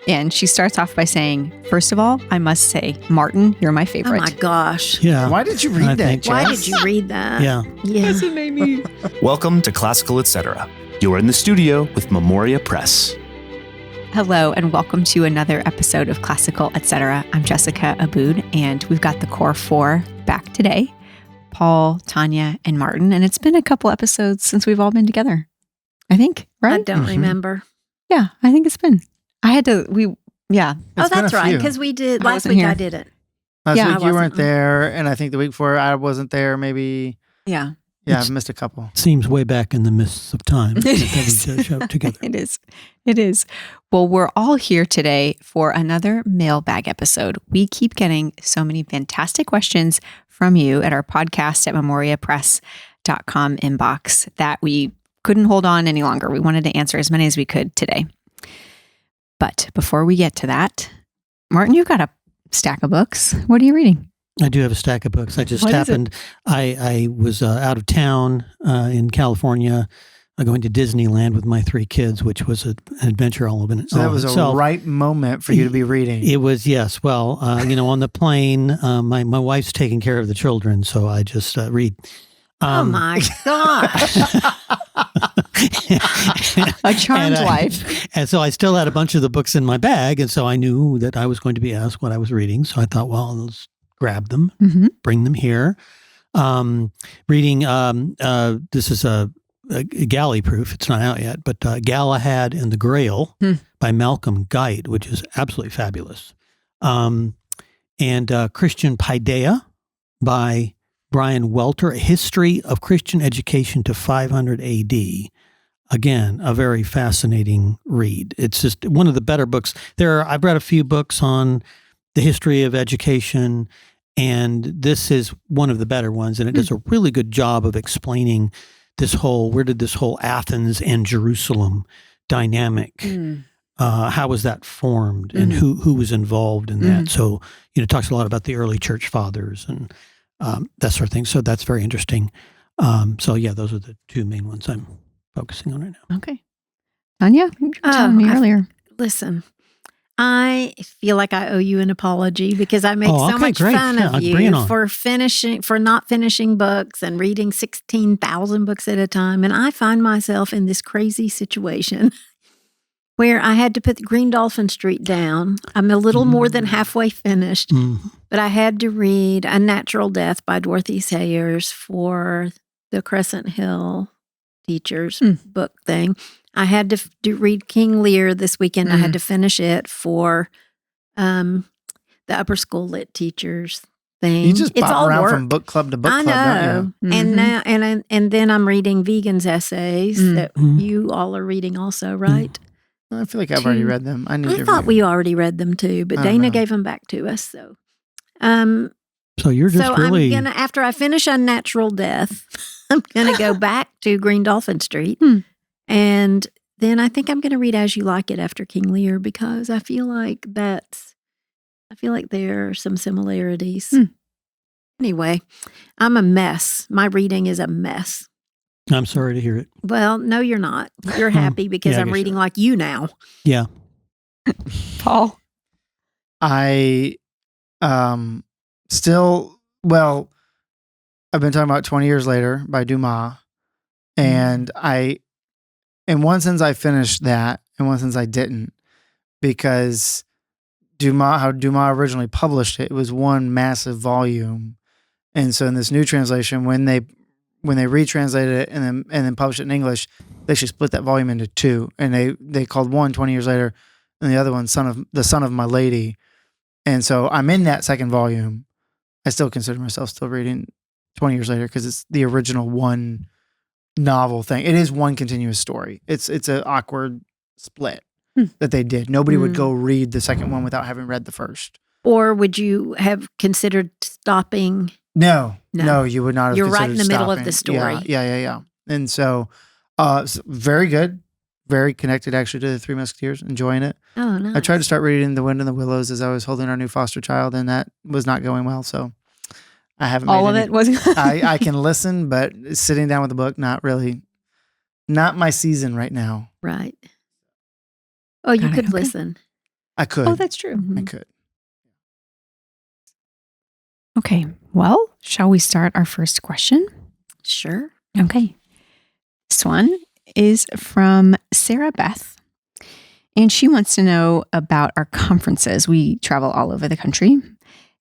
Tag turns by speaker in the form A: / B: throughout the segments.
A: And she starts off by saying, first of all, I must say, Martin, you're my
B: Oh
A: favorite.
B: my gosh.
C: Yeah.
D: Why did you read that,
B: Why
D: Jess?
B: did you read that?
C: Yeah.
B: Yeah.
A: it made me.
E: Welcome to Classical Etc. You're in the studio with Memoria Press.
A: Hello, and welcome to another episode of Classical Etc. I'm Jessica Aboud, and we've got the core four back today, Paul, Tanya, and Martin. And it's been a couple episodes since we've all been together, I think, right?
B: I don't remember.
A: Yeah, I think it's been. I had to, yeah.
B: Oh,
D: It's been
B: that's
D: a
B: right.
D: few.
B: Because we did,
A: I
B: last
A: wasn't
B: week
A: here.
B: I didn't.
D: Last
A: Yeah,
D: week
B: I
D: you
B: wasn't.
D: weren't there, and I think the week before I wasn't there. Maybe,
A: Yeah.
D: I've missed a couple.
C: Seems way back in the mists of time that
A: It
C: we show up together.
A: It is. It is. Well, we're all here today for another mailbag episode. We keep getting so many fantastic questions from you at our podcast at memoriapress.com inbox that we couldn't hold on any longer. We wanted to answer as many as we could today. But before we get to that, Martin, you've got a stack of books. What are you reading?
C: I do have a stack of books. I just
A: What is it?
C: happened, I was out of town in California, going to Disneyland with my three kids, which was an adventure all of it.
D: So that was
C: itself.
D: a right moment for you to be reading.
C: It was, yes. Well, on the plane, my wife's taking care of the children, so I just read.
B: Oh my gosh.
A: A charmed
C: And
A: life.
C: And so I still had a bunch of the books in my bag, and so I knew that I was going to be asked what I was reading. So I thought, well, let's grab them,
A: Mm-hmm.
C: bring them here. Reading, this is a galley proof. It's not out yet, but Galahad and the Grail by Malcolm Guite, which is absolutely fabulous. And Christian Paideia by Brian Welter, A History of Christian Education to 500 AD. Again, a very fascinating read. It's just one of the better books. I've read a few books on the history of education, and this is one of the better ones. And it does a really good job of explaining where did this whole Athens and Jerusalem dynamic, how was that formed, and who was involved in that. So, it talks a lot about the early church fathers and that sort of thing. So that's very interesting. So yeah, those are the two main ones I'm focusing on right now.
A: Okay. Tanya, you were telling me earlier.
B: Listen, I feel like I owe you an apology because I make
C: Oh,
B: so
C: okay,
B: much
C: great.
B: fun
C: Yeah,
B: of
C: bring
B: you
C: it on.
B: for not finishing books and reading 16,000 books at a time. And I find myself in this crazy situation where I had to put the Green Dolphin Street down. I'm a little more than halfway finished, but I had to read A Natural Death by Dorothy Sayers for the Crescent Hill teachers book thing. I had to read King Lear this weekend. I had to finish it for the upper school lit teachers thing.
D: You just
B: It's
D: pop
B: all
D: around
B: work.
D: from book club to book
B: I
D: club,
B: know,
D: don't you?
B: and now and then I'm reading Vegans essays that
C: Mhm.
B: you all are reading also, right?
D: I feel like I've already read them. I need
B: I
D: to
B: thought
D: read
B: we already read them too, but
D: I don't
B: Dana
D: know.
B: gave them back to us. So,
C: So you're just
B: so
C: really,
B: I'm gonna after I finish Unnatural Death, I'm gonna go back to Green Dolphin Street, and then I think I'm gonna read As You Like It after King Lear because I feel like there are some similarities. Anyway, I'm a mess. My reading is a mess.
C: I'm sorry to hear it.
B: Well, no, you're not. You're happy because
C: Yeah, I
B: I'm
C: guess
B: reading
C: so.
B: like you now.
C: Yeah.
A: Paul.
D: I still, well, I've been talking about 20 Years Later by Dumas. And in one sense, I finished that. In one sense, I didn't. Because how Dumas originally published it, it was one massive volume. And so in this new translation, when they retranslated it and then published it in English, they actually split that volume into two. And they called one 20 Years Later and the other one The Son of My Lady. And so I'm in that second volume. I still consider myself still reading 20 Years Later because it's the original one novel thing. It is one continuous story. It's an awkward split that they did. Nobody would go read the second one without having read the first.
B: Or would you have considered stopping?
D: No,
B: No.
D: you would not have
B: You're right
D: considered
B: in the middle of
D: stopping.
B: the story.
D: Yeah. And so, very good. Very connected actually to the Three Musketeers. Enjoying it.
B: Oh, nice.
D: I tried to start reading The Wind in the Willows as I was holding our new foster child, and that was not going well. So I haven't
A: All of
D: made
A: it was.
D: I can listen, but sitting down with a book, not my season right now.
B: Right. Oh, you
A: Got it.
B: could
A: Okay.
B: listen.
D: I could.
A: Oh, that's true.
D: I could.
A: Okay. Well, shall we start our first question?
B: Sure.
A: Okay. This one is from Sarah Beth. And she wants to know about our conferences. We travel all over the country.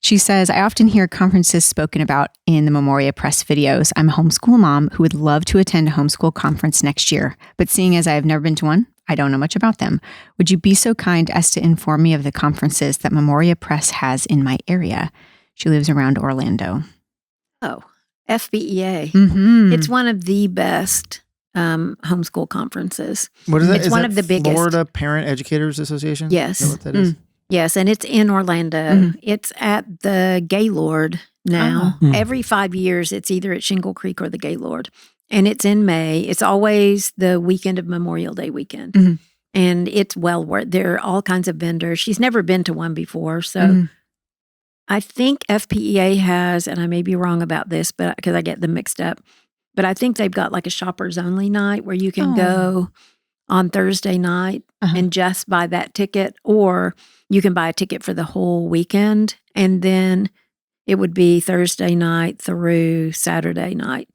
A: She says, I often hear conferences spoken about in the Memoria Press videos. I'm a homeschool mom who would love to attend a homeschool conference next year, but seeing as I have never been to one, I don't know much about them. Would you be so kind as to inform me of the conferences that Memoria Press has in my area? She lives around Orlando.
B: Oh, FBEA.
A: Mm-hmm.
B: It's one of the best homeschool conferences.
D: What is that?
B: It's
D: Is
B: one
D: that
B: of the biggest.
D: Florida Parent Educators Association?
B: Yes.
D: Is that what that is?
B: Yes, and it's in Orlando. It's at the Gaylord now. Every 5 years, it's either at Shingle Creek or the Gaylord. And it's in May. It's always the weekend of Memorial Day weekend. And it's well worth. There are all kinds of vendors. She's never been to one before. So I think FPEA has, and I may be wrong about this, but because I get them mixed up, but I think they've got like a shoppers only night where you can go on Thursday night and just buy that ticket, or you can buy a ticket for the whole weekend, and then it would be Thursday night through Saturday night.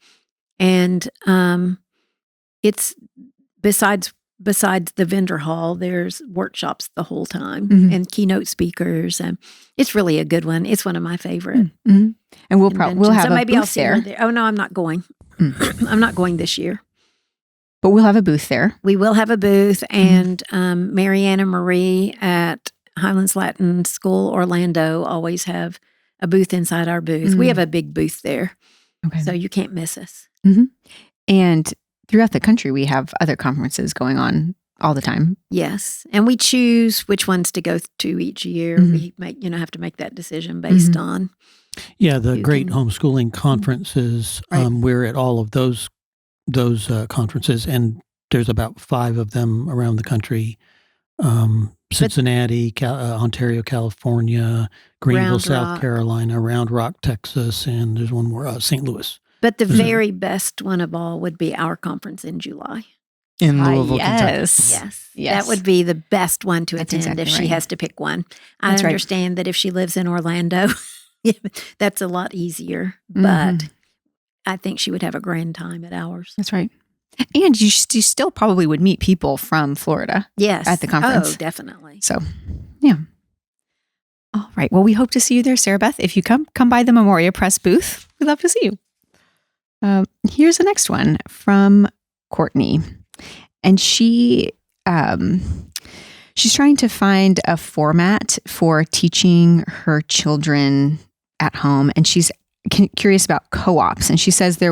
B: And it's besides the vendor hall, there's workshops the whole time and keynote speakers, and it's really a good one. It's one of my favorite.
A: And we'll have
B: so
A: a
B: maybe
A: booth
B: I'll see her there. Oh no, I'm not going. I'm not going this year.
A: But we'll have a booth there.
B: We will have a booth, and Marianne and Marie at Highlands Latin School Orlando always have a booth inside our booth. We have a big booth there, so you can't miss us.
A: And throughout the country, we have other conferences going on all the time.
B: Yes, and we choose which ones to go to each year. We have to make that decision based on.
C: Yeah, the great homeschooling conferences. We're at all of those conferences, and there's about 5 of them around the country. Cincinnati, Ontario, California, Greenville, South Carolina, Round Rock, Texas, and there's one more, St. Louis.
B: But the very best one of all would be our conference in July.
D: In Louisville, Kentucky.
B: Yes. That would be the best one to attend if she has to pick one. I understand that if she lives in Orlando, that's a lot easier, but I think she would have a grand time at ours.
A: That's right. And you still probably would meet people from Florida.
B: Yes.
A: At the conference.
B: Oh, definitely.
A: So, yeah. All right. Well, we hope to see you there, Sarah Beth. If you come by the Memoria Press booth, we'd love to see you. Here's the next one from Courtney. And she's trying to find a format for teaching her children at home. And she's curious about co-ops. And she says, I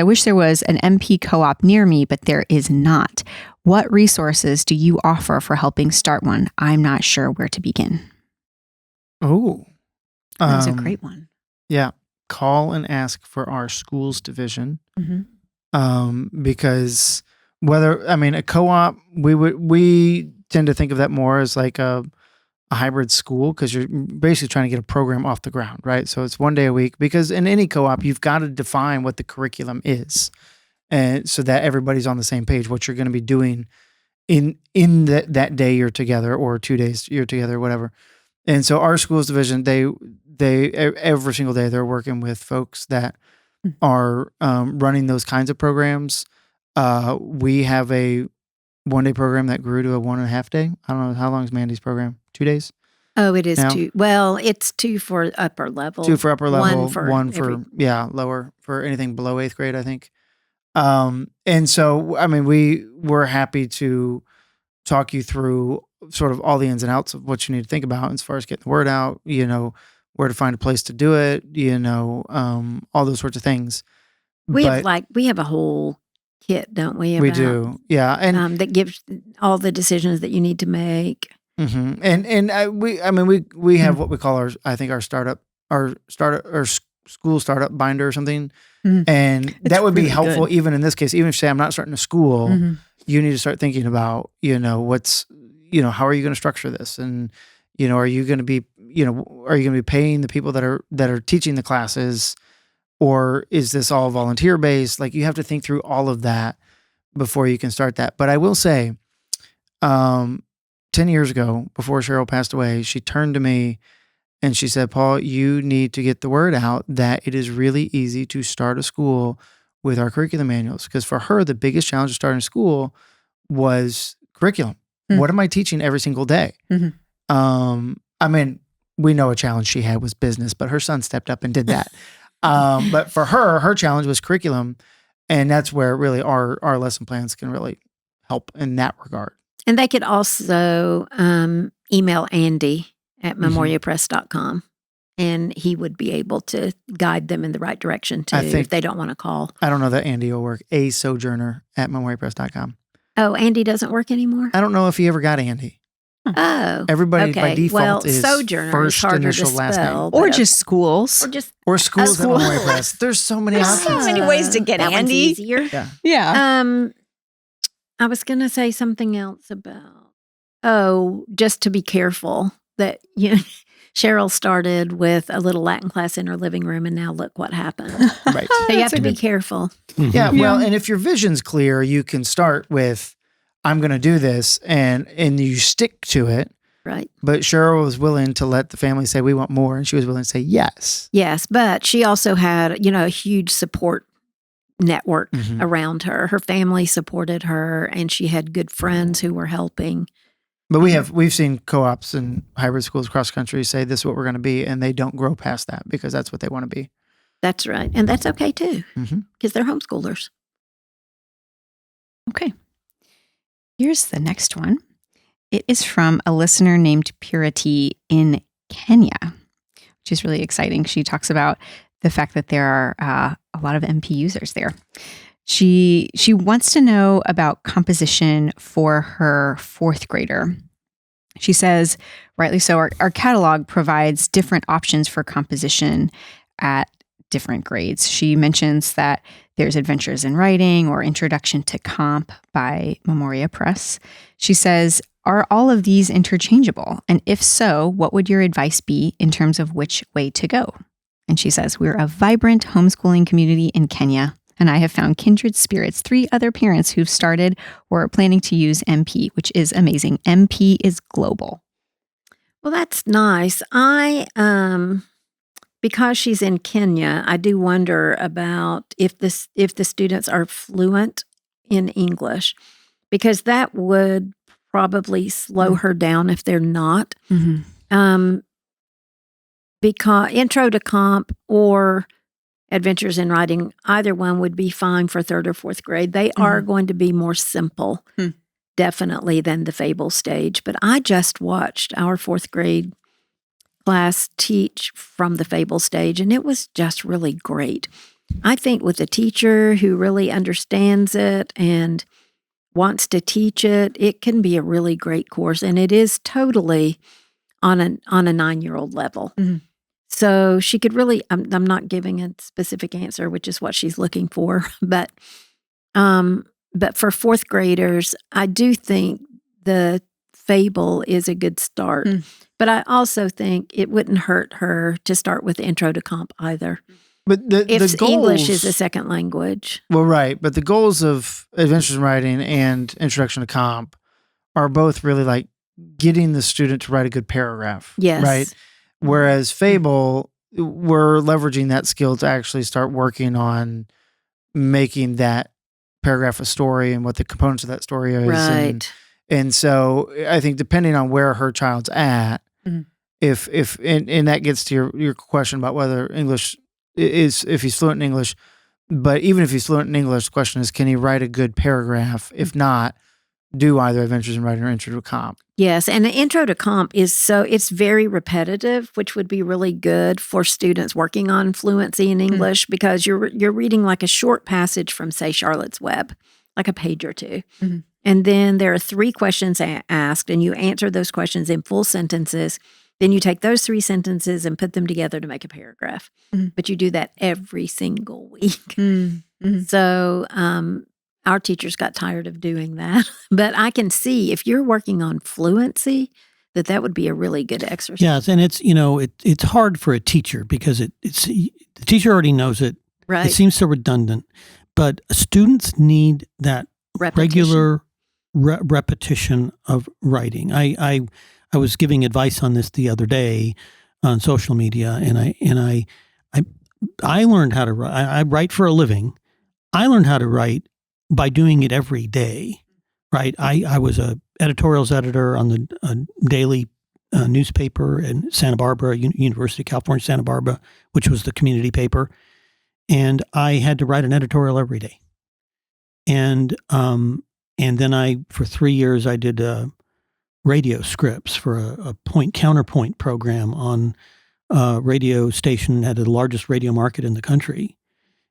A: wish there was an MP co-op near me, but there is not. What resources do you offer for helping start one? I'm not sure where to begin.
D: Oh,
A: That's a great one.
D: Yeah. Call and ask for our schools division. Because a co-op, we tend to think of that more as like a hybrid school, because you're basically trying to get a program off the ground, right? So it's one day a week, because in any co-op, you've got to define what the curriculum is, and so that everybody's on the same page, what you're going to be doing in that day you're together, or 2 days you're together, whatever. And so our schools division, they every single day they're working with folks that are running those kinds of programs. We have a 1-day program that grew to a 1.5 day. I don't know, how long is Mandy's program? 2 days?
B: Oh, it is
D: now?
B: 2. Well, it's 2 for upper level.
D: 2 for upper level,
B: one for
D: lower, for anything below 8th grade, I think. And so, we're happy to talk you through sort of all the ins and outs of what you need to think about as far as getting the word out, where to find a place to do it, all those sorts of things.
B: We have a whole kit, don't we?
D: We do. Yeah. And
B: that gives all the decisions that you need to make.
D: And we have what we call our school startup binder or something. And that would be helpful good. Even in this case, even if say I'm not starting a school, you need to start thinking about, how are you going to structure this? And, are you going to be paying the people that are teaching the classes, or is this all volunteer based? Like, you have to think through all of that before you can start that. But I will say, to 10 years ago, before Cheryl passed away, she turned to me and she said, Paul, you need to get the word out that it is really easy to start a school with our curriculum manuals. Because for her, the biggest challenge of starting a school was curriculum. What am I teaching every single day? I mean, we know a challenge she had was business, but her son stepped up and did that. But for her challenge was curriculum. And that's where really our lesson plans can really help in that regard.
B: And they could also email Andy at memoriapress.com, and he would be able to guide them in the right direction too if they don't want to call.
D: I don't know that Andy will work. asojourner@memoriapress.com.
B: Oh, Andy doesn't work anymore?
D: I don't know if he ever got Andy.
B: Oh.
D: Everybody by default is
B: Sojourner
D: first
B: is harder
D: initial
B: to
D: last
B: spell,
D: name.
A: Or just schools.
D: Or schools at
A: school.
D: Memoria Press. There's so many
A: There's
D: options.
A: so many ways to get
B: that one's
A: Andy.
B: easier.
A: Yeah.
B: I was going to say something else about, just to be careful that, Cheryl started with a little Latin class in her living room, and now look what happened.
D: Right.
B: So you have to be careful.
D: Yeah, well, and if your vision's clear, you can start with, I'm going to do this, and you stick to it.
B: Right.
D: But Cheryl was willing to let the family say, we want more, and she was willing to say yes.
B: Yes, but she also had, a huge support network around her. Her family supported her, and she had good friends who were helping.
D: But we've seen co-ops and hybrid schools across the country say this is what we're going to be, and they don't grow past that because that's what they want to be.
B: That's right. And that's okay too, because they're homeschoolers.
A: Okay. Here's the next one. It is from a listener named Purity in Kenya, which is really exciting. She talks about the fact that there are a lot of MP users there. She wants to know about composition for her fourth grader. She says, rightly so, our catalog provides different options for composition at different grades. She mentions that there's Adventures in Writing or Introduction to Comp by Memoria Press. She says, are all of these interchangeable? And if so, what would your advice be in terms of which way to go? And she says, we're a vibrant homeschooling community in Kenya, and I have found kindred spirits, 3 other parents who've started or are planning to use MP, which is amazing. MP is global.
B: Well, that's nice. Because she's in Kenya, I do wonder about if the students are fluent in English, because that would probably slow her down if they're not. Because Intro to Comp or Adventures in Writing, either one would be fine for 3rd or 4th grade. They are going to be more simple, definitely, than the Fable stage. But I just watched our 4th grade class teach from the Fable stage, and it was just really great. I think with a teacher who really understands it and wants to teach it, it can be a really great course, and it is totally on a 9-year-old level. So she could really, I'm not giving a specific answer, which is what she's looking for, but for 4th graders, I do think the Fable is a good start. But I also think it wouldn't hurt her to start with Intro to Comp either.
D: But
B: if
D: the goals,
B: English is a second language.
D: Well, right. But the goals of Adventures in Writing and Introduction to Comp are both really like getting the student to write a good paragraph.
B: Yes.
D: Right. Whereas Fable, we're leveraging that skill to actually start working on making that paragraph a story and what the components of that story is.
B: Right.
D: And so I think depending on where her child's at, if that gets to your question about whether English is, if he's fluent in English, but even if he's fluent in English, the question is, can he write a good paragraph? If not, do either Adventures in Writing or Intro to Comp.
B: Yes, and the Intro to Comp it's very repetitive, which would be really good for students working on fluency in English because you're reading like a short passage from, say, Charlotte's Web, like a page or two. And then there are 3 questions asked, and you answer those questions in full sentences. Then you take those 3 sentences and put them together to make a paragraph. But you do that every single week. So our teachers got tired of doing that. But I can see if you're working on fluency, that would be a really good exercise.
C: Yes, and it's it's hard for a teacher because the teacher already knows it.
B: Right.
C: It seems so redundant, but students need that
B: Repetition.
C: regular repetition of writing. I was giving advice on this the other day on social media, and I learned how to write. I write for a living. I learned how to write by doing it every day. Right. I was a editorials editor on the daily newspaper in Santa Barbara, University of California, Santa Barbara, which was the community paper. And I had to write an editorial every day. And then for 3 years, I did radio scripts for a counterpoint program on a radio station that had the largest radio market in the country.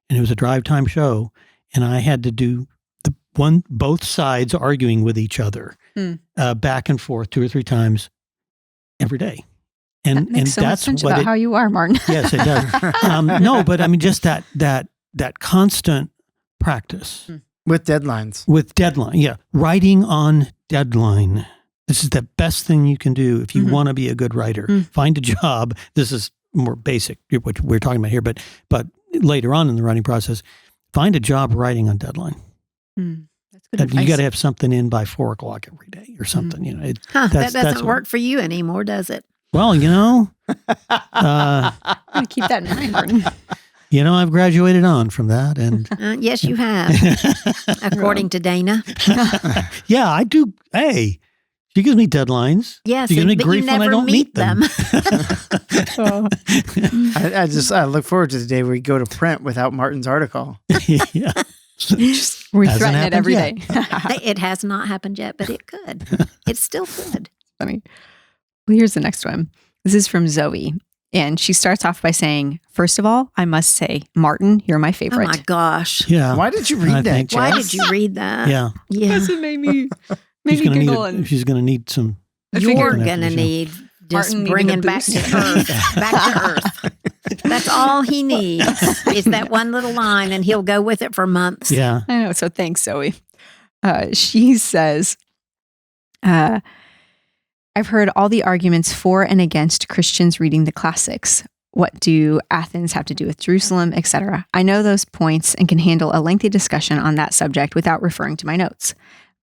C: And it was a drive time show. And I had to do both sides arguing with each other back and forth 2 or 3 times every day. And
A: that makes so much
C: that's
A: sense
C: what
A: about how you are, Martin.
C: Yes, it does. No, but I mean, just that constant practice
D: with deadlines.
C: With deadline, yeah, writing on deadline. This is the best thing you can do if you want to be a good writer. Find a job. This is more basic, what we're talking about here, but later on in the writing process, find a job writing on deadline.
A: That's good advice.
C: You got to have something in by 4:00 every day or something. You know,
B: that doesn't work for you anymore, does it?
C: Well, you know,
A: I'm going to keep that in mind, Martin.
C: You know, I've graduated on from that, and
B: yes, you have, according to Dana.
C: Yeah, I do. Hey, she gives me deadlines.
B: Yes,
C: she gives me
B: but
C: grief
B: you never
C: when I don't meet them.
D: I look forward to the day where we go to print without Martin's article.
C: Yeah.
A: We
C: Hasn't
A: threaten it every day.
C: happened
B: It has not happened yet, but it could. It still could.
A: Funny. Well, here's the next one. This is from Zoe. And she starts off by saying, first of all, I must say, Martin, you're my favorite.
B: Oh my gosh.
C: Yeah.
D: Why did you read that?
C: think-
B: Why
D: Jess?
B: did you read that?
C: Yeah.
B: Yeah.
A: Yes, it made me
C: She's gonna
A: giggle.
C: she's going to need some.
A: I
B: You're
A: figured-
C: after
B: going to
C: the show.
B: need just
A: Martin needed
B: bringing
A: a
B: back to
A: boost.
B: earth. Back to earth. That's all he needs is that one little line, and he'll go with it for months.
C: Yeah.
A: I know. So thanks, Zoe. She says, I've heard all the arguments for and against Christians reading the classics. What do Athens have to do with Jerusalem, etc.? I know those points and can handle a lengthy discussion on that subject without referring to my notes.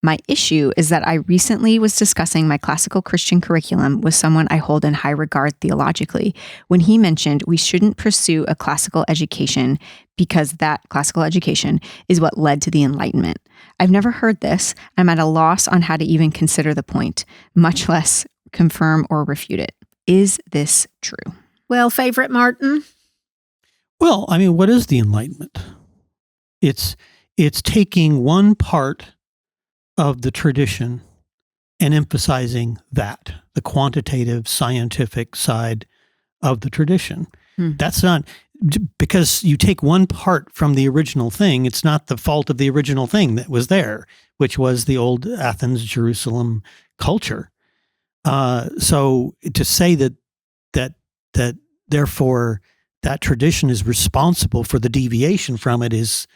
A: My issue is that I recently was discussing my classical Christian curriculum with someone I hold in high regard theologically, when he mentioned we shouldn't pursue a classical education because that classical education is what led to the Enlightenment. I've never heard this. I'm at a loss on how to even consider the point, much less confirm or refute it. Is this true?
B: Well, favorite Martin?
C: Well, I mean, what is the Enlightenment? It's taking one part of the tradition and emphasizing that, the quantitative, scientific side of the tradition. That's not, because you take one part from the original thing, it's not the fault of the original thing that was there, which was the old Athens, Jerusalem culture. So to say that therefore that tradition is responsible for the deviation from it is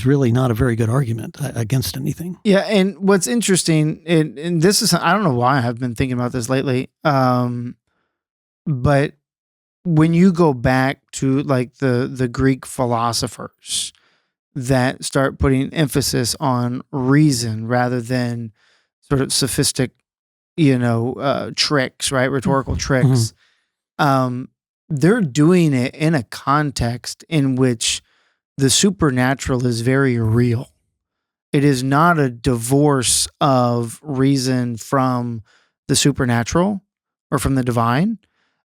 C: really not a very good argument against anything.
D: Yeah, and what's interesting, and this is, I don't know why I've been thinking about this lately, but when you go back to like the Greek philosophers that start putting emphasis on reason rather than sort of sophistic, tricks, right? Rhetorical tricks. They're doing it in a context in which the supernatural is very real. It is not a divorce of reason from the supernatural or from the divine.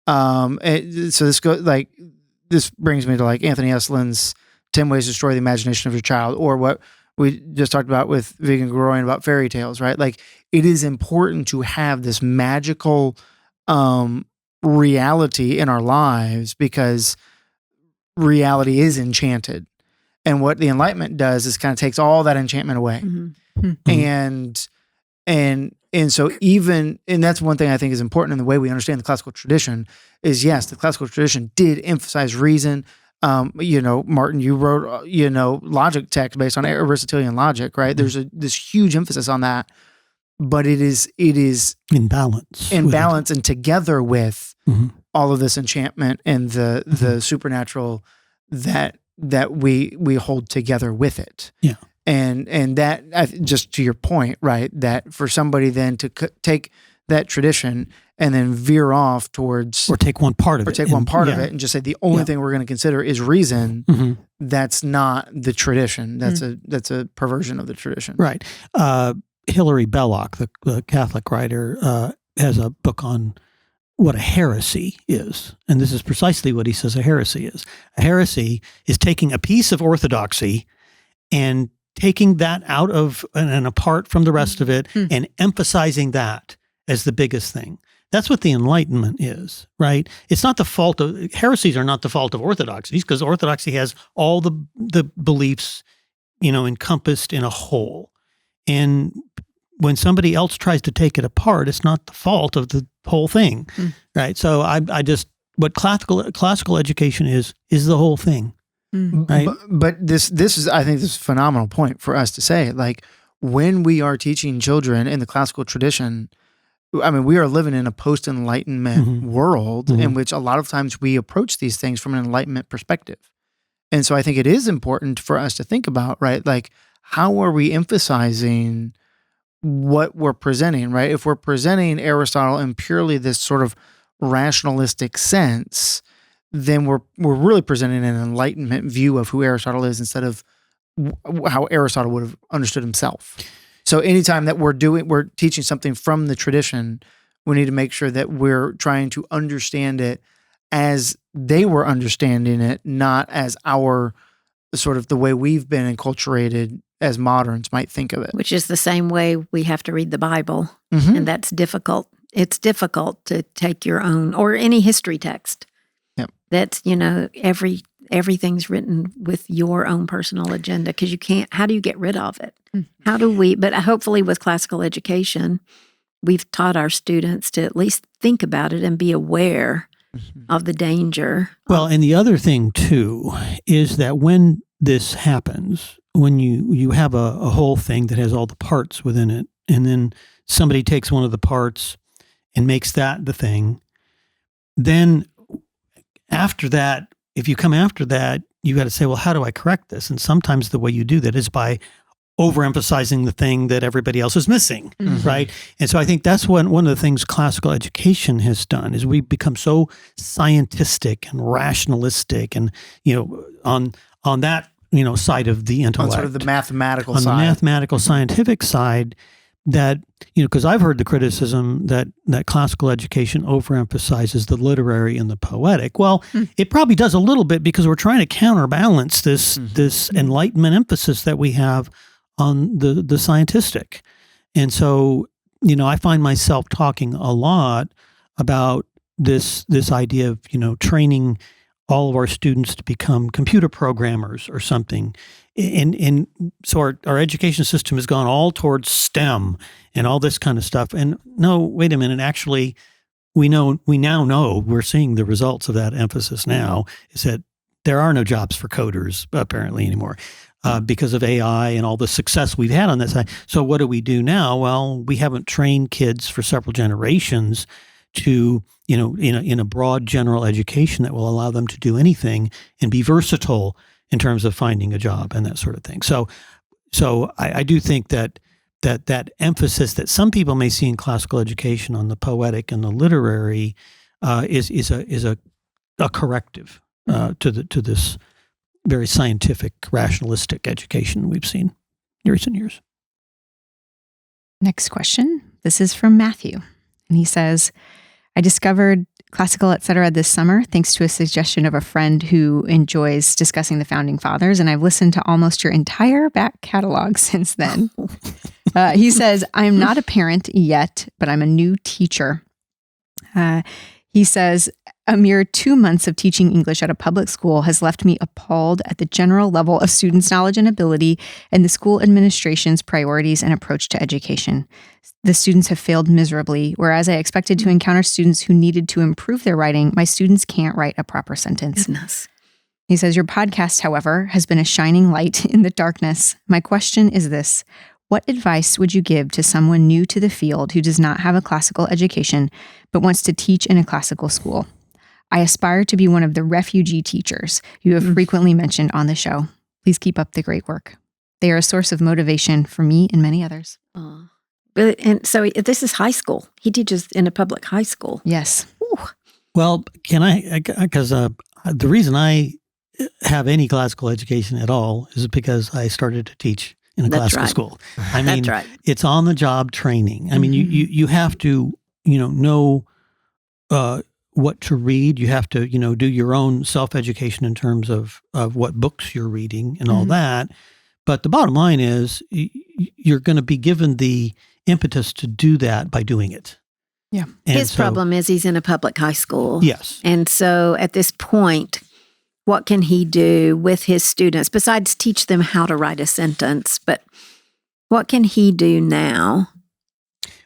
D: So this brings me to like Anthony Eslin's 10 Ways to Destroy the Imagination of Your Child, or what we just talked about with Vegan Growing about fairy tales, right? Like, it is important to have this magical reality in our lives because reality is enchanted. And what the Enlightenment does is kind of takes all that enchantment away. And so and that's one thing I think is important in the way we understand the classical tradition is, yes, the classical tradition did emphasize reason. Martin, you wrote, logic text based on Aristotelian logic, right? There's this huge emphasis on that, but it is
C: in balance
D: and together with all of this enchantment and the supernatural that we hold together with it.
C: Yeah.
D: And that, just to your point, right, that for somebody then to take that tradition and then veer off towards,
C: or take one part of
D: or
C: it,
D: take one part of it and just say the only thing we're going to consider is reason. That's not the tradition. That's a perversion of the tradition.
C: Right. Hilary Belloc, the Catholic writer, has a book on what a heresy is. And this is precisely what he says a heresy is. A heresy is taking a piece of orthodoxy and taking that out of and apart from the rest of it and emphasizing that as the biggest thing. That's what the Enlightenment is, right? It's not the fault of, heresies are not the fault of orthodoxies, because orthodoxy has all the beliefs, encompassed in a whole. And when somebody else tries to take it apart, it's not the fault of the whole thing, right? So I just, what classical education is the whole thing. Right.
D: But this is, I think this is a phenomenal point for us to say, like, when we are teaching children in the classical tradition, I mean, we are living in a post-Enlightenment world in which a lot of times we approach these things from an Enlightenment perspective. And so I think it is important for us to think about, right, like, how are we emphasizing what we're presenting, right? If we're presenting Aristotle in purely this sort of rationalistic sense, then we're really presenting an Enlightenment view of who Aristotle is instead of how Aristotle would have understood himself. So anytime that we're teaching something from the tradition, we need to make sure that we're trying to understand it as they were understanding it, not as our sort of the way we've been enculturated as moderns might think of it.
B: Which is the same way we have to read the Bible, and that's difficult. It's difficult to take your own, or any history text. That's, everything's written with your own personal agenda, because you can't, how do you get rid of it? How do we, but hopefully with classical education, we've taught our students to at least think about it and be aware of the danger.
C: Well, and the other thing too is that when this happens, when you have a whole thing that has all the parts within it, and then somebody takes one of the parts and makes that the thing, then after that, if you come after that, you got to say, well, how do I correct this? And sometimes the way you do that is by overemphasizing the thing that everybody else is missing, right? And so I think that's one of the things classical education has done, is we become so scientistic and rationalistic, and on that side of the intellect,
D: on sort of the mathematical
C: side,
D: on
C: the mathematical scientific side, that because I've heard the criticism that classical education overemphasizes the literary and the poetic. Well, it probably does a little bit, because we're trying to counterbalance this Enlightenment emphasis that we have on the scientistic. And so, I find myself talking a lot about this idea of, training all of our students to become computer programmers or something. And so our education system has gone all towards STEM and all this kind of stuff. And no, wait a minute, actually, we now know, we're seeing the results of that emphasis now, is that there are no jobs for coders apparently anymore, because of AI and all the success we've had on that side. So what do we do now? Well, we haven't trained kids for several generations to, in a broad general education that will allow them to do anything and be versatile in terms of finding a job and that sort of thing. So I do think that emphasis that some people may see in classical education on the poetic and the literary is a corrective to this very scientific, rationalistic education we've seen in recent years.
A: Next question. This is from Matthew. And he says, I discovered classical, etc. this summer, thanks to a suggestion of a friend who enjoys discussing the founding fathers. And I've listened to almost your entire back catalog since then. He says, I'm not a parent yet, but I'm a new teacher. He says, a mere 2 months of teaching English at a public school has left me appalled at the general level of students' knowledge and ability and the school administration's priorities and approach to education. The students have failed miserably, whereas I expected to encounter students who needed to improve their writing. My students can't write a proper sentence.
B: Goodness.
A: He says, your podcast, however, has been a shining light in the darkness. My question is this. What advice would you give to someone new to the field who does not have a classical education but wants to teach in a classical school? I aspire to be one of the refugee teachers you have frequently mentioned on the show. Please keep up the great work. They are a source of motivation for me and many others.
B: And so this is high school. He teaches in a public high school.
A: Yes.
B: Ooh.
C: Well, because the reason I have any classical education at all is because I started to teach in a classical school. I mean,
B: That's right.
C: It's on the job training. I mean, you have to, know what to read. You have to, do your own self-education in terms of what books you're reading and all that. But the bottom line is you're going to be given the impetus to do that by doing it.
A: Yeah.
C: And
B: His problem is he's in a public high school.
C: Yes.
B: And so at this point, what can he do with his students besides teach them how to write a sentence? But what can he do now?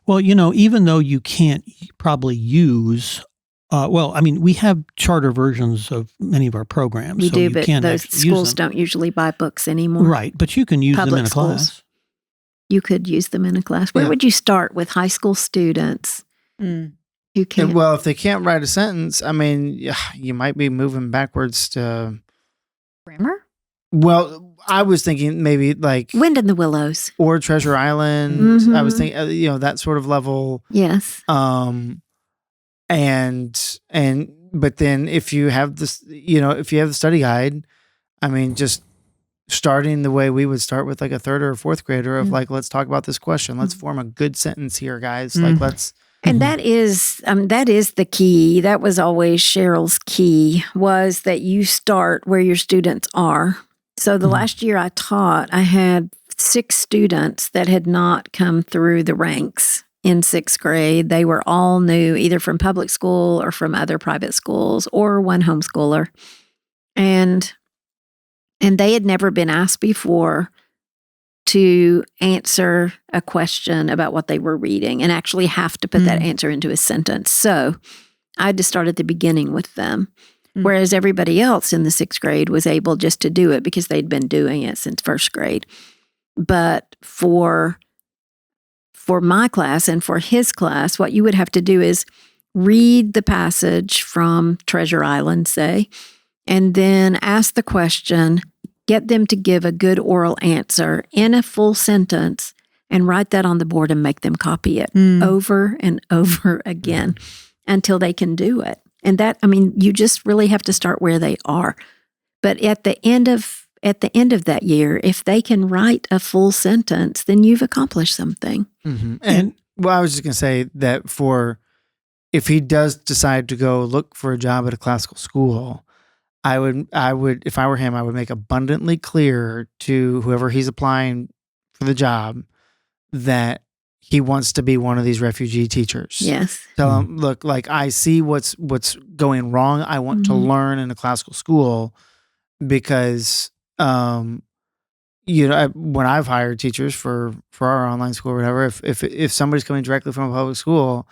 C: Well, even though you can't probably use, we have charter versions of many of our programs.
B: We
C: so
B: do,
C: you
B: but
C: can
B: those
C: actually use
B: schools
C: them.
B: don't usually buy books anymore.
C: Right, but you can use them
B: Public
C: in a
B: schools.
C: class.
B: You could use them in a class. Where
C: Yeah.
B: would you start with high school students who can't?
D: Well, if they can't write a sentence, I mean, you might be moving backwards to
A: Grammar?
D: Well, I was thinking maybe like
B: Wind in the Willows.
D: or Treasure Island. I was thinking, that sort of level.
B: Yes.
D: But then if you have this, if you have the study guide, I mean, just starting the way we would start with like a third or a fourth grader of like, let's talk about this question. Let's form a good sentence here, guys. Like, let's.
B: And that is the key. That was always Cheryl's key, was that you start where your students are. So the last year I taught, I had 6 students that had not come through the ranks in 6th grade. They were all new, either from public school or from other private schools or one homeschooler. And they had never been asked before to answer a question about what they were reading and actually have to put that answer into a sentence. So I had to start at the beginning with them, whereas everybody else in the 6th grade was able just to do it because they'd been doing it since 1st grade. But for my class and for his class, what you would have to do is read the passage from Treasure Island, say, and then ask the question, get them to give a good oral answer in a full sentence, and write that on the board and make them copy it over and over again until they can do it. And that, I mean, you just really have to start where they are. But at the end of that year, if they can write a full sentence, then you've accomplished something.
D: And I was just going to say that if he does decide to go look for a job at a classical school, I would, if I were him, I would make abundantly clear to whoever he's applying for the job that he wants to be one of these refugee teachers.
B: Yes.
D: Tell him, look, like I see what's going wrong. I want to learn in a classical school because, when I've hired teachers for our online school or whatever, if somebody's coming directly from a public school,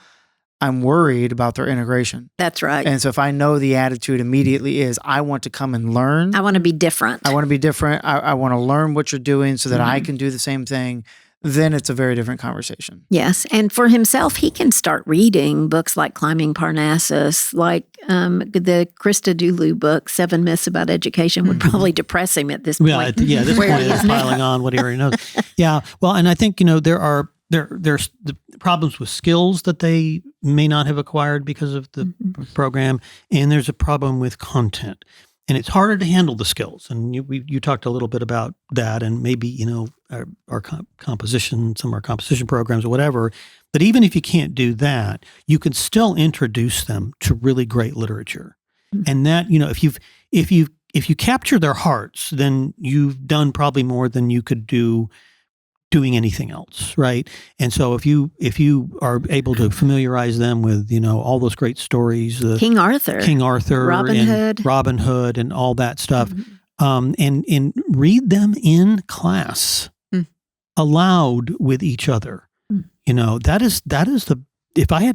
D: I'm worried about their integration.
B: That's right.
D: And so if I know the attitude immediately is, I want to come and learn.
B: I want to be different.
D: I want to be different. I want to learn what you're doing so that I can do the same thing. Then it's a very different conversation.
B: Yes. And for himself, he can start reading books like Climbing Parnassus, like the Krista Dulu book, 7 Myths About Education, would probably depress him at this point.
C: This point is piling on what he already knows. Yeah. Well, and I think, there's the problems with skills that they may not have acquired because of the program, and there's a problem with content. And it's harder to handle the skills. And you talked a little bit about that, and maybe, our composition, some of our composition programs or whatever. But even if you can't do that, you can still introduce them to really great literature. And that, if you capture their hearts, then you've done probably more than you could do doing anything else, right? And so if you are able to familiarize them with, all those great stories,
B: King Arthur,
C: Robin Hood and all that stuff, and read them in class aloud with each other. That is if I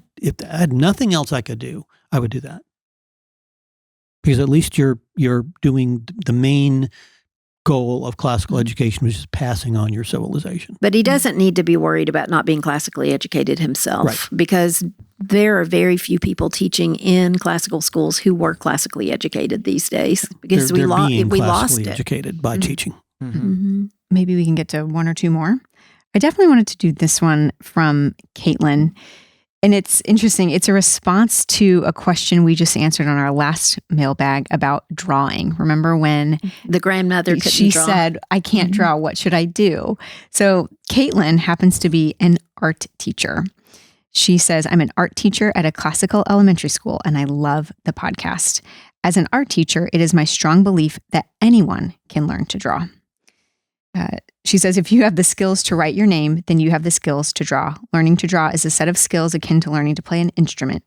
C: had nothing else I could do, I would do that. Because at least you're doing the main goal of classical education, which is passing on your civilization.
B: But he doesn't need to be worried about not being classically educated himself, because there are very few people teaching in classical schools who were classically educated these days, because we lost it.
C: Educated by teaching.
A: maybe we can get to one or two more. I definitely wanted to do this one from Caitlin. And it's interesting. It's a response to a question we just answered on our last mailbag about drawing. Remember when
B: The grandmother couldn't
A: she
B: draw.
A: said, I can't draw. What should I do? So Caitlin happens to be an art teacher. She says, I'm an art teacher at a classical elementary school, and I love the podcast. As an art teacher, it is my strong belief that anyone can learn to draw. She says, if you have the skills to write your name, then you have the skills to draw. Learning to draw is a set of skills akin to learning to play an instrument.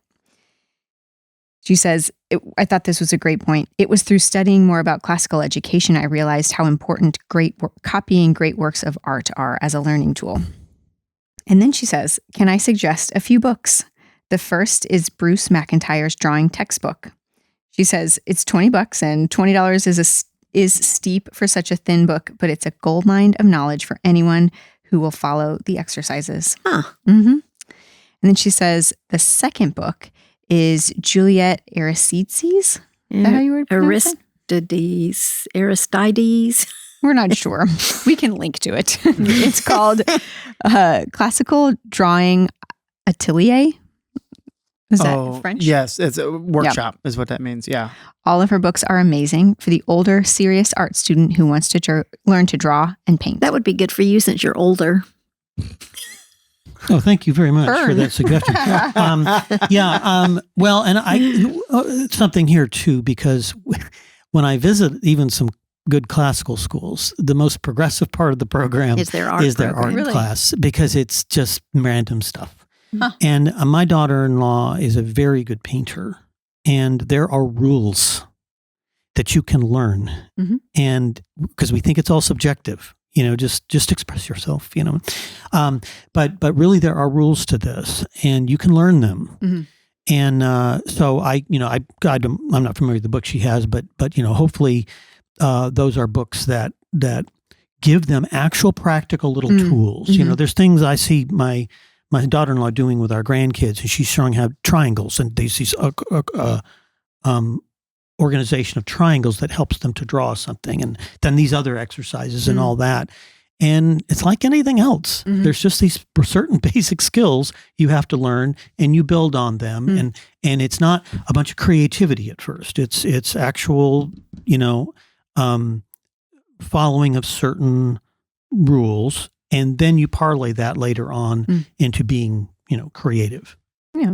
A: She says, I thought this was a great point. It was through studying more about classical education I realized how important copying great works of art are as a learning tool. And then she says, can I suggest a few books? The first is Bruce McIntyre's drawing textbook. She says, it's $20 and $20 is steep for such a thin book, but it's a goldmine of knowledge for anyone who will follow the exercises.
B: Huh.
A: Mm-hmm. And then she says the second book is Juliet Aristides. Is that how you would pronounce it?
B: Aristides.
A: We're not sure. We can link to it. It's called Classical Drawing Atelier. Is that French?
D: Yes, it's a workshop is what that means. Yeah.
A: All of her books are amazing for the older, serious art student who wants to learn to draw and paint.
B: That would be good for you since you're older.
C: Oh, thank you very much for
A: Burn.
C: that suggestion. Well, and something here too, because when I visit even some good classical schools, the most progressive part of the program
B: Is their art program.
A: Really?
C: class, because it's just random stuff.
A: Huh.
C: And my daughter-in-law is a very good painter, and there are rules that you can learn.
A: Mhm.
C: And because we think it's all subjective, just express yourself, but really there are rules to this, and you can learn them.
A: Mhm.
C: And so I'm not familiar with the book she has, but hopefully those are books that give them actual practical little tools.
A: Mhm.
C: There's things I see my daughter-in-law doing with our grandkids, and she's showing how triangles, and there's these organization of triangles that helps them to draw something, and then these other exercises and all that. And it's like anything else.
A: Mhm.
C: There's just these certain basic skills you have to learn, and you build on them. And it's not a bunch of creativity at first. It's actual, following of certain rules, and then you parlay that later on into being, creative.
A: Yeah.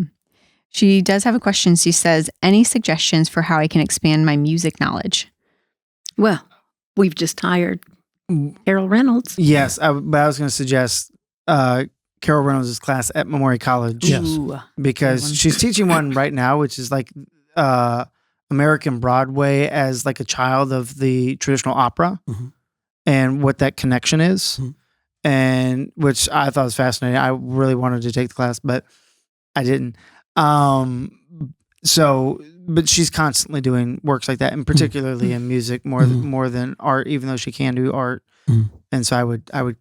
A: She does have a question. She says, any suggestions for how I can expand my music knowledge?
B: Well, we've just hired Carol Reynolds.
D: Yes, but I was going to suggest Carol Reynolds' class at Memorial College.
C: Yes.
A: Ooh.
D: Because she's teaching one right now, which is like American Broadway as like a child of the traditional opera and what that connection is. And which I thought was fascinating. I really wanted to take the class, but I didn't. But she's constantly doing works like that, and particularly in music more than art, even though she can do art. And so I would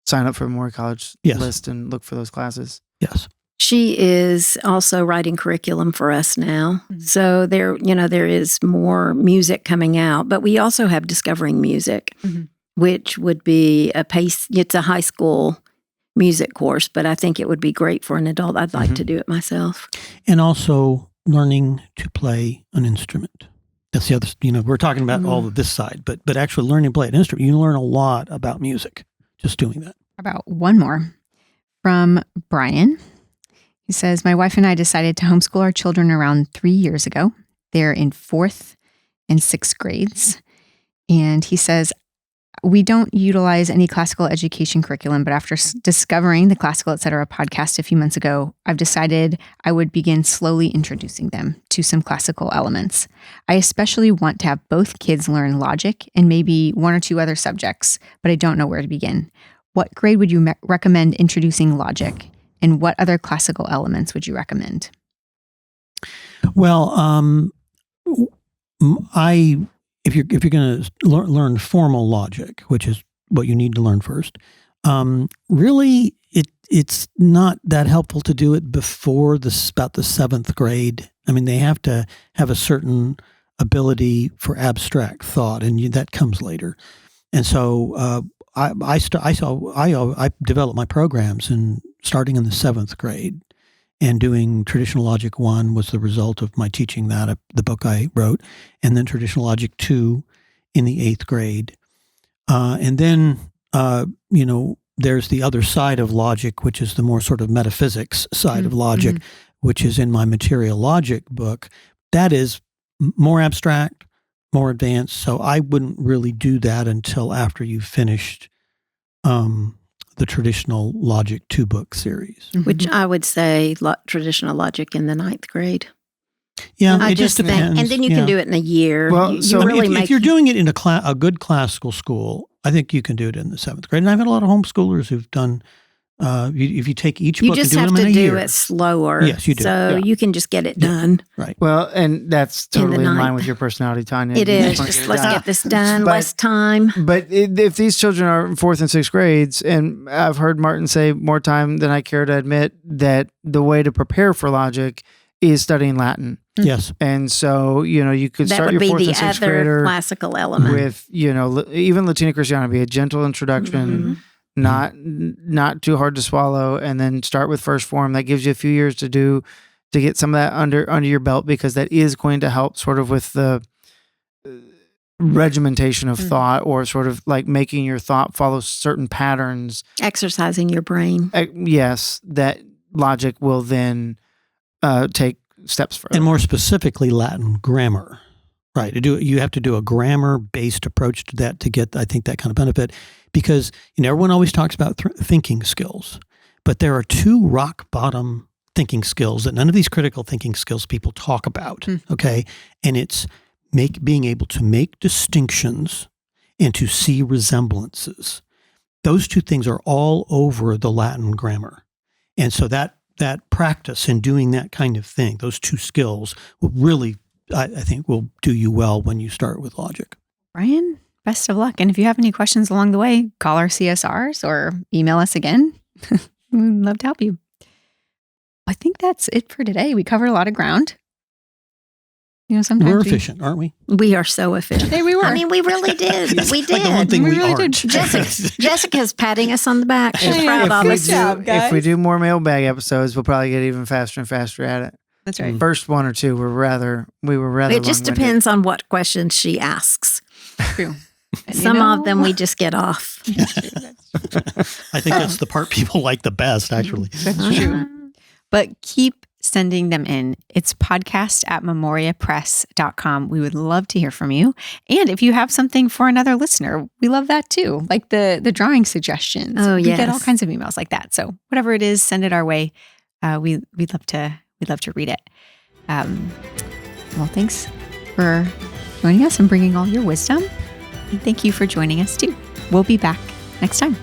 D: sign up for the Memorial College list and look for those classes.
C: Yes.
B: She is also writing curriculum for us now. So there is more music coming out, but we also have Discovering Music, which would be it's a high school music course, but I think it would be great for an adult. I'd like to do it myself.
C: And also learning to play an instrument. That's the other, we're talking about all of this side, but actually learning to play an instrument, you learn a lot about music just doing that.
A: About one more from Brian. He says, my wife and I decided to homeschool our children around 3 years ago. They're in 4th and 6th grades. And he says, we don't utilize any classical education curriculum, but after discovering the Classical Etc. podcast a few months ago, I've decided I would begin slowly introducing them to some classical elements. I especially want to have both kids learn logic and maybe one or two other subjects, but I don't know where to begin. What grade would you recommend introducing logic, and what other classical elements would you recommend?
C: Well, if you're going to learn formal logic, which is what you need to learn first, really it's not that helpful to do it before about the 7th grade. I mean, they have to have a certain ability for abstract thought, and that comes later. And so I developed my programs starting in the 7th grade, and doing Traditional Logic 1 was the result of my teaching that, the book I wrote, and then Traditional Logic 2 in the 8th grade. And then, there's the other side of logic, which is the more sort of metaphysics side of logic, which is in my Material Logic book. That is more abstract, more advanced. So I wouldn't really do that until after you've finished the Traditional Logic 2-book series.
B: Which I would say Traditional Logic in the 9th grade.
C: Yeah,
B: it
C: just depends.
B: think, and then you can do it in a year.
D: Well,
C: if you're doing it in a good classical school, I think you can do it in the 7th grade. And I've had a lot of homeschoolers who've done. If you take each book and do them in a year,
B: you just have to do it slower.
C: Yes, you do.
B: So you can just get it done.
C: Right.
D: Well, and that's totally in line with your personality, Tanya.
B: It is. Just let's get this done. Less time.
D: But if these children are in 4th and 6th grades, and I've heard Martin say more time than I care to admit that the way to prepare for logic is studying Latin.
C: Yes.
D: And so, you could
B: that
D: start
B: would
D: your
B: be
D: 4th and 6th grader
B: classical element
D: with, even Latina Christiana, be a gentle introduction, not too hard to swallow, and then start with first form. That gives you a few years to get some of that under your belt, because that is going to help sort of with the regimentation of thought, or sort of like making your thought follow certain patterns. Exercising your brain. Yes, that logic will then take steps further.
C: And more specifically, Latin grammar. Right. You have to do a grammar-based approach to that to get, I think, that kind of benefit. Because, everyone always talks about thinking skills, but there are 2 rock-bottom thinking skills that none of these critical thinking skills people talk about, okay? And it's being able to make distinctions and to see resemblances. Those 2 things are all over the Latin grammar. And so that practice in doing that kind of thing, those 2 skills will really, I think, will do you well when you start with logic.
A: Brian, best of luck. And if you have any questions along the way, call our CSRs or email us again. We'd love to help you. I think that's it for today. We covered a lot of ground. Sometimes
C: we're efficient, aren't we?
B: We are so efficient.
A: Today we were.
B: I mean, we really did. We did.
C: Like the one thing we
A: really
C: aren't.
A: did.
B: Jessica's patting us on the back. She's proud of us.
D: If we do more mailbag episodes, we'll probably get even faster and faster at it.
A: That's right.
D: First 1 or 2 were rather.
B: It just depends on what questions she asks.
A: True.
B: Some of them we just get off.
C: I think that's the part people like the best, actually.
A: That's true. But keep sending them in. It's podcast@memoriapress.com. We would love to hear from you. And if you have something for another listener, we love that too. Like the drawing suggestions.
B: Oh, yes.
A: We get all kinds of emails like that. So whatever it is, send it our way. We'd love to read it. Well, thanks for joining us and bringing all your wisdom. And thank you for joining us too. We'll be back next time.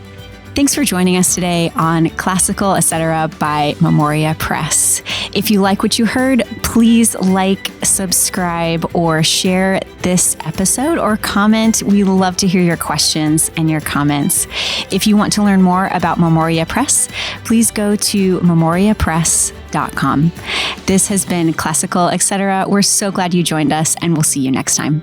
A: Thanks for joining us today on Classical Etc. by Memoria Press. If you like what you heard, please like, subscribe, or share this episode or comment. We love to hear your questions and your comments. If you want to learn more about Memoria Press, please go to memoriapress.com. This has been Classical Etc. We're so glad you joined us, and we'll see you next time.